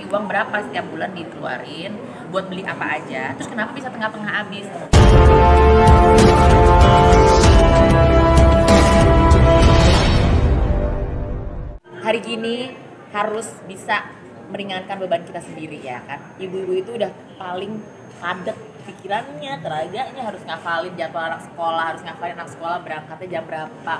uang berapa setiap bulan dikeluarin buat beli apa aja, terus kenapa bisa tengah-tengah habis. Hari gini harus bisa meringankan beban kita sendiri ya kan. Ibu-ibu itu udah paling padat pikirannya, teraganya harus ngafalin jadwal anak sekolah, harus ngafalin anak sekolah berangkatnya jam berapa,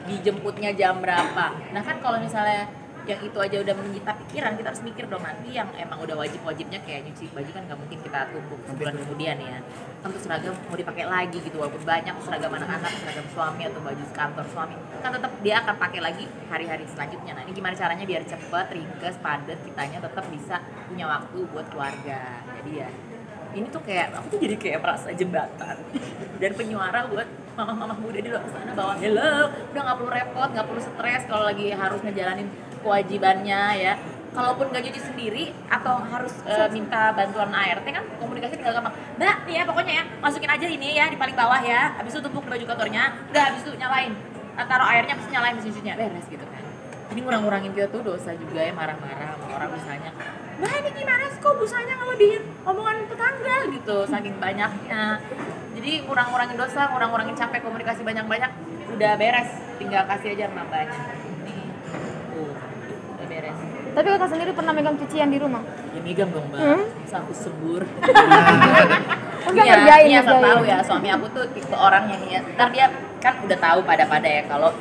dijemputnya jam berapa. Nah kan kalau misalnya yang itu aja udah menyita pikiran, kita harus mikir dong nanti yang emang udah wajib-wajibnya kayak nyuci baju kan nggak mungkin kita tumpuk sebulan kemudian ya. Kan tuh seragam mau dipakai lagi gitu, walaupun banyak seragam anak-anak, seragam suami atau baju kantor suami, kan tetap dia akan pakai lagi hari-hari selanjutnya. Nah ini gimana caranya biar cepet, ringkes, padat, kitanya tetap bisa punya waktu buat keluarga. Jadi ya ini tuh kayak, aku tuh jadi kayak merasa jembatan dan penyuara buat mama-mama muda di luar sana bahwa hello, udah nggak perlu repot, nggak perlu stres kalau lagi harus ngejalanin kewajibannya ya. Kalaupun nggak cuci sendiri atau harus minta bantuan ART kan komunikasi tinggal gampang. Mbak, nih ya pokoknya ya masukin aja ini ya di paling bawah ya. Habis itu tumpuk di baju kotornya, udah habis itu nyalain. Taruh airnya, habis nyalain mesin cucinya, beres gitu kan. Jadi ngurang-ngurangin kita tuh dosa juga ya, marah-marah sama orang misalnya. Mbak ini gimana sih kok busanya ngelebihin omongan tetangga gitu, saking banyaknya. Jadi ngurang-ngurangin dosa, ngurang-ngurangin capek komunikasi banyak-banyak, udah beres, tinggal kasih aja sama mbaknya. Nih, tuh, udah beres. Tapi kakak sendiri pernah megang cucian di rumah? Ya megang dong mbak, bisa aku sebur. Enggak Iya, ngerjain, iya saya ngerjain. tahu ya, suami aku tuh tipe orang yang ya, ntar dia kan udah tahu pada ya kalau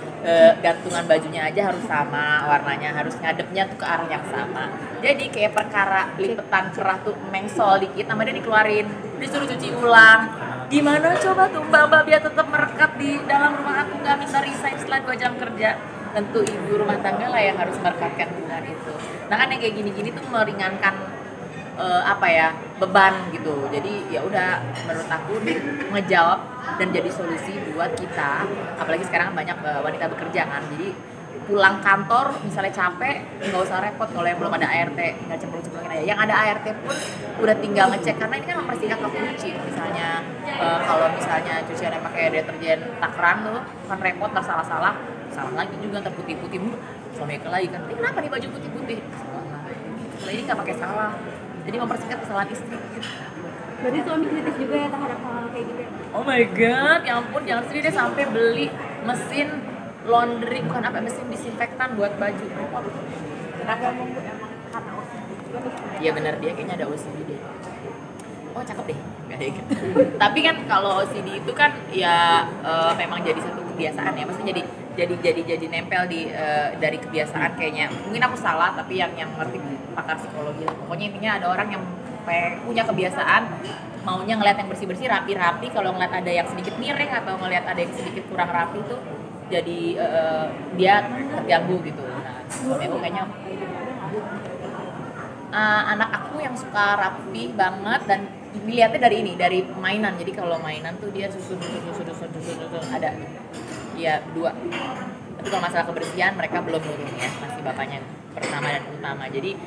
gantungan bajunya aja harus sama warnanya, harus ngadepnya tuh ke arah yang sama. Jadi kayak perkara lipetan cerah tuh mengsol dikit, sama dia dikeluarin, disuruh cuci ulang. Gimana coba tuh mbak biar tetap merekat di dalam rumah aku, nggak minta resign setelah 2 jam kerja. Tentu ibu rumah tangga lah yang harus merekatkan hubungan itu. Nah kan yang kayak gini-gini tuh meringankan beban gitu. Jadi ya udah menurut aku ngejawab dan jadi solusi buat kita, apalagi sekarang banyak wanita bekerja kan. Jadi pulang kantor misalnya capek, nggak usah repot kalau yang belum ada ART, nggak cemplung-cemplungin aja. Yang ada ART pun udah tinggal ngecek, karena ini kan mempersingkat waktu cuci. Misalnya kalau misalnya cuciannya pakai deterjen takran tuh kan repot, ntar salah lagi juga, ntar putih-putih, suami lagi kan, ini kenapa nih baju putih-putih? Salah. Kalau ini nggak pakai salah, jadi mempersingkat kesalahan istri gitu. Berarti suami kritis juga ya terhadap hal kayak gitu ya? Oh my god, ya ampun, jangan sedih deh sampai beli mesin laundry, mesin disinfektan buat baju. Kenapa emang karena OCD juga nih? Iya benar, dia kayaknya ada OCD deh. Oh cakep deh, nggak deh. Tapi kan kalau OCD itu kan ya memang jadi satu kebiasaan ya, maksudnya jadi nempel di dari kebiasaan kayaknya. Mungkin aku salah, tapi yang ngerti pakar psikologi. Pokoknya intinya ada orang yang punya kebiasaan maunya ngeliat yang bersih-bersih, rapi-rapi. Kalau ngeliat ada yang sedikit miring atau ngeliat ada yang sedikit kurang rapi tuh jadi dia terganggu gitu. Nah, suami aku kayaknya anak aku yang suka rapi banget dan dilihatnya dari mainan. Jadi kalau mainan tuh dia susun ada ya 2. Tapi kalau masalah kebersihan mereka belum nurun ya, masih bapaknya pertama dan utama. Jadi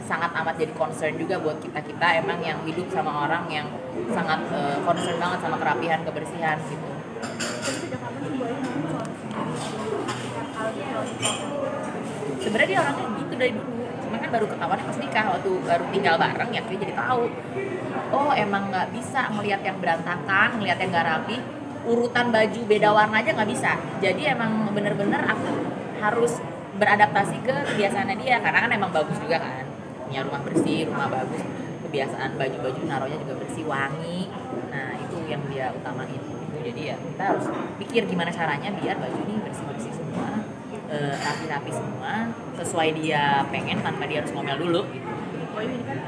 sangat amat jadi concern juga buat kita emang yang hidup sama orang yang sangat concern banget sama kerapihan, kebersihan gitu. Sebenarnya dia orangnya gitu dari dulu, cuma kan baru ketahuan pas nikah, waktu baru tinggal bareng ya dia jadi tahu. Oh emang nggak bisa ngelihat yang berantakan, ngelihat yang nggak rapi, urutan baju beda warna aja nggak bisa. Jadi emang bener-bener aku harus beradaptasi ke kebiasaannya dia, karena kan emang bagus juga kan, punya rumah bersih, rumah bagus, kebiasaan baju-baju naruhnya juga bersih, wangi. Nah itu yang dia utamain gitu. Jadi ya kita harus pikir gimana caranya biar baju ini bersih-bersih semua, rapi-rapi semua, sesuai dia pengen tanpa dia harus ngomel dulu gitu. Oh ini kan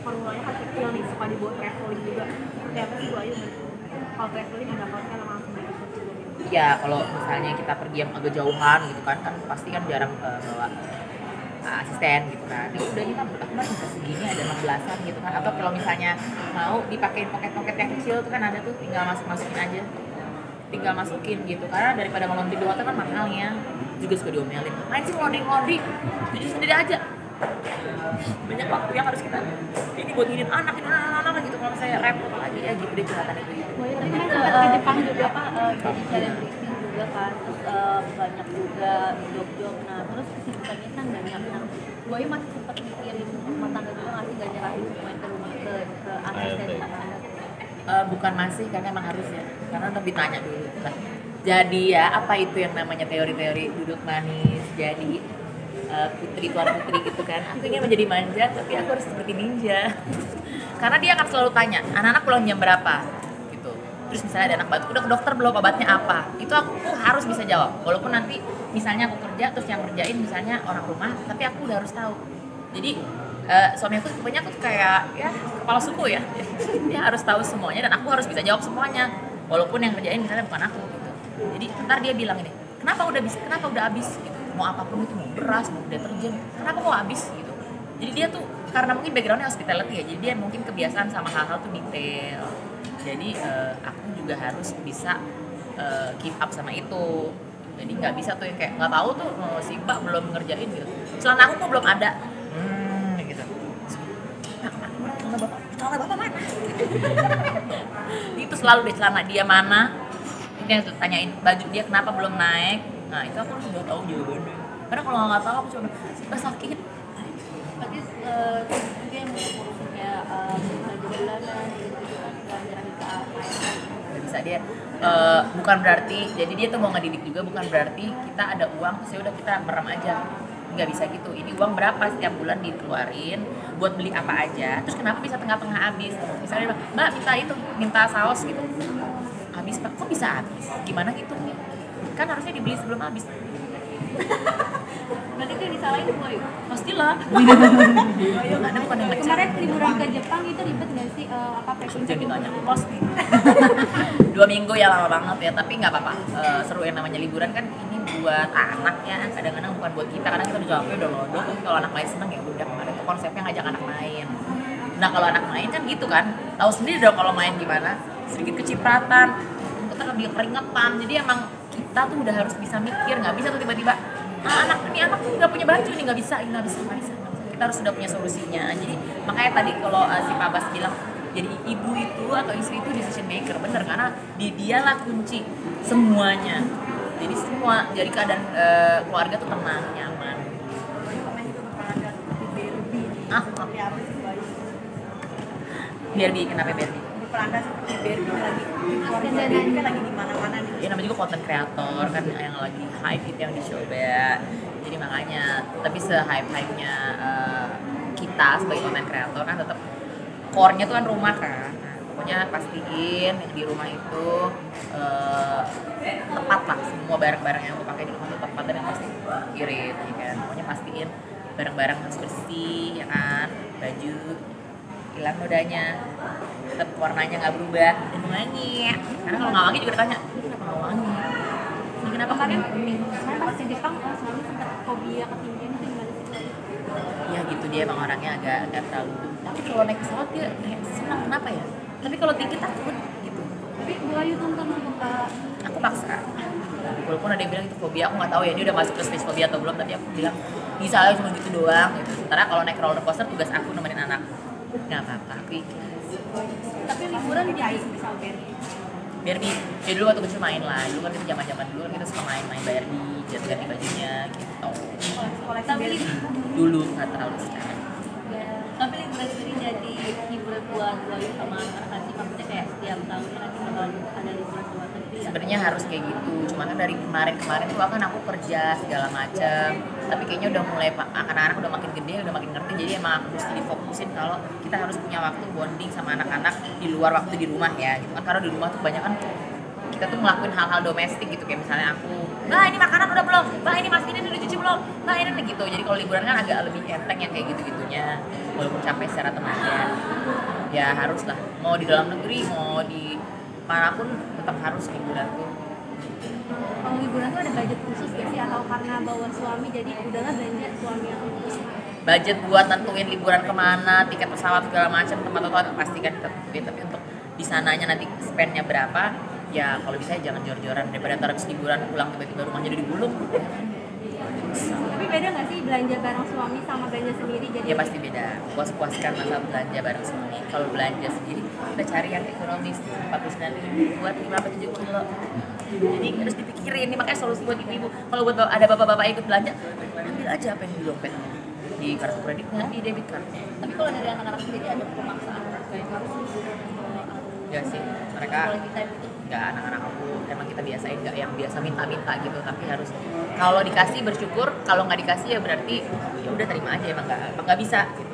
formulanya kan kecil nih, suka dibuat traveling juga. Kayak apa sih Bu Ayu? Kalau traveling ada apa langsung gitu? Ya kalau misalnya kita pergi yang agak jauhan gitu kan pasti kan jarang bawa asisten gitu kan. Ini udah ini kan bisa segini ada 16-an gitu kan. Atau kalau misalnya mau dipakein poket-poket yang kecil tuh kan ada tuh, tinggal masukin aja. Tinggal masukin gitu, karena daripada ngelondri di hotel kan mahalnya. Juga suka diomelin, main sih ngelondri, cuci sendiri aja. Banyak waktu yang harus kita ini buat nginin anak gitu. Kalau saya repot lagi ya gitu deh curhatan itu gitu. Tapi kan sempat di Jepang juga Pak, jadi selebriti juga kan, terus banyak juga job. Nah terus kesibukannya kan banyak. Nah Bu Ayu masih sempat mikirin rumah tangga juga nggak sih, nggak nyerahin semuanya ke rumah ke ART dan anak-anak? Bukan masih, karena emang harus ya, karena lebih tanya dulu lah. Jadi ya apa itu yang namanya teori-teori duduk manis, jadi putri tuan putri gitu kan. Aku ingin menjadi manja tapi aku harus seperti ninja. Karena dia akan selalu tanya, anak-anak pulang jam berapa gitu. Terus misalnya ada anak batuk, udah ke dokter belum, obatnya apa? Itu aku harus bisa jawab. Walaupun nanti misalnya aku kerja terus yang ngerjain misalnya orang rumah, tapi aku udah harus tahu. Jadi suami aku pokoknya aku tuh kayak ya kepala suku ya. Dia harus tahu semuanya dan aku harus bisa jawab semuanya. Walaupun yang kerjain misalnya bukan aku gitu. Jadi ntar dia bilang ini, kenapa udah habis gitu. Mau apapun itu, mau beras, mau deterjen, kenapa mau habis gitu. Jadi dia tuh karena mungkin backgroundnya hospitality ya, jadi dia mungkin kebiasaan sama hal-hal tuh detail. Jadi aku juga harus bisa keep up sama itu. Jadi nggak bisa tuh yang kayak nggak tahu tuh si Mbak belum ngerjain gitu. Celana aku kok belum ada, gitu. Celana bapak mana? Itu selalu deh, celana dia mana. Ini yang tanyain baju dia kenapa belum naik. Nah itu aku harus udah tahu jawabannya. Karena kalau nggak tahu aku cuma sakit. Berarti juga yang ngurusin kayak belanja bulanan gitu kan, nggak nyerahin ke ART. Nggak bisa dia bukan berarti, jadi dia tuh mau ngedidik juga, bukan berarti kita ada uang terus ya udah kita merem aja, nggak bisa gitu. Ini uang berapa setiap bulan dikeluarin buat beli apa aja, terus kenapa bisa tengah-tengah habis. Misalnya Mbak minta saus gitu, habis Pak, kok bisa habis, gimana gitu, kan harusnya dibeli sebelum habis. Berarti itu yang disalahin Bu Ayu? Pastilah. Ayo nggak ada, bukan yang ngecek. Kemarin liburan ke Jepang itu ribet nggak sih packing? Jadi ditanya pasti. 2 minggu ya lama banget ya, tapi nggak apa-apa. Seru yang namanya liburan kan ini buat anak ya, kadang-kadang bukan buat kita, karena kita udah capek udah lodok. Kalau anak main seneng ya udah, kemarin tuh konsepnya ngajak anak main. Nah kalau anak main kan gitu kan, tahu sendiri dong kalau main gimana, sedikit kecipratan, kita lebih keringetan. Jadi emang kita tuh udah harus bisa mikir, nggak bisa tuh tiba-tiba anak tuh nggak punya baju nih, nggak bisa. Kita harus sudah punya solusinya. Jadi makanya tadi kalau si Pak Bas bilang jadi ibu itu atau istri itu decision maker, bener, karena dialah kunci semuanya. Jadi jadi keadaan keluarga tuh tenang, nyaman. Komen itu berperanan di Barbie. Seperti apa sih Bu Ayu? Barbie, kenapa Barbie? Berperanan seperti Barbie lagi di keluarga Barbie kan lagi di mana-mana nih. Ya namanya juga content creator kan yang lagi hype itu yang dicoba. Jadi makanya, tapi se-hype-hype-nya kita sebagai content creator kan tetap core-nya tuh kan rumah kan. Nah, pokoknya pastiin yang di rumah itu tepat lah, semua barang-barang yang aku pakai di rumah itu tepat dan yang pasti irit ya kan. Pokoknya pastiin barang-barang harus bersih ya kan, baju hilang nodanya, tetap warnanya nggak berubah dan wangi. Karena kalau nggak wangi juga ditanya, ini kenapa nggak wangi? Ini kenapa kuning? Kemarin pas di Jepang suami sempat fobia ketinggian itu gimana sih? Ya gitu, dia emang orangnya agak terlalu. Tapi kalau naik pesawat dia senang, kenapa ya? Tapi kalau tinggi takut gitu. Tapi Bu Ayu tonton buka. Aku paksa. Walaupun ada yang bilang itu fobia, aku nggak tahu ya dia udah masuk ke stage fobia atau belum. Tapi aku bilang bisa aja cuma gitu doang. Gitu. Sementara kalau naik roller coaster tugas aku nemenin anak. Nggak apa-apa, aku ikhlas. Tapi liburan di Ayu misal Barbie, ya dulu waktu kecil main lah. Dulu kan kita zaman dulu kan kita suka main Barbie, ganti bajunya gitu. koleksi Barbie. Dulu nggak terlalu sekarang. Tapi liburan sendiri jadi hiburan buat Bu Ayu sama anak-anak sih, maksudnya kayak setiap tahunnya nanti bakal ada liburan ke luar negeri. Sebenarnya harus kayak gitu, cuma kan dari kemarin tuh kan aku kerja segala macam, tapi kayaknya udah mulai anak-anak udah makin gede, udah makin ngerti, jadi emang aku mesti difokusin kalau kita harus punya waktu bonding sama anak-anak di luar waktu di rumah ya gitu kan. Karena di rumah tuh banyak kan kita tuh ngelakuin hal-hal domestik gitu, kayak misalnya aku, Mbak ini makanan udah belum? Mbak ini mas ini udah dicuci belum? Mbak ini gitu. Jadi kalau liburan kan agak lebih enteng yang kayak gitu-gitunya, walaupun capek secara tenaga ya harus lah, mau di dalam negeri mau di manapun tetap harus liburan tuh. Kalau liburan tuh ada budget khusus gak sih, atau karena bawa suami jadi udahlah belanja suami yang khusus? Budget buat nentuin liburan kemana, tiket pesawat segala macam, tempat atau pasti kan kita tentuin, tapi untuk di sananya nanti spendnya berapa ya kalau bisa jangan jor-joran, daripada ntar habis liburan pulang tiba-tiba rumahnya udah digulung. Tapi beda nggak sih belanja bareng suami sama belanja sendiri? Jadi Ya pasti beda, puas-puaskan masa belanja bareng suami. Kalau belanja sendiri kita cari yang ekonomis, 49.000 buat 5-7 kilo. Jadi harus dipikirin, ini makanya solusi buat ibu-ibu. Kalau buat ada bapak-bapak ikut belanja, ambil aja apa yang di dompetnya. di kartu kredit dan di debit card. Tapi kalau dari anak-anak sendiri ada pemaksaan kayak harus Ya sih, mereka quality time gitu. nggak, anak-anak aku emang kita biasain nggak yang biasa minta-minta gitu, tapi harus kalau dikasih bersyukur, kalau nggak dikasih ya berarti ya udah terima aja, emang nggak bisa gitu.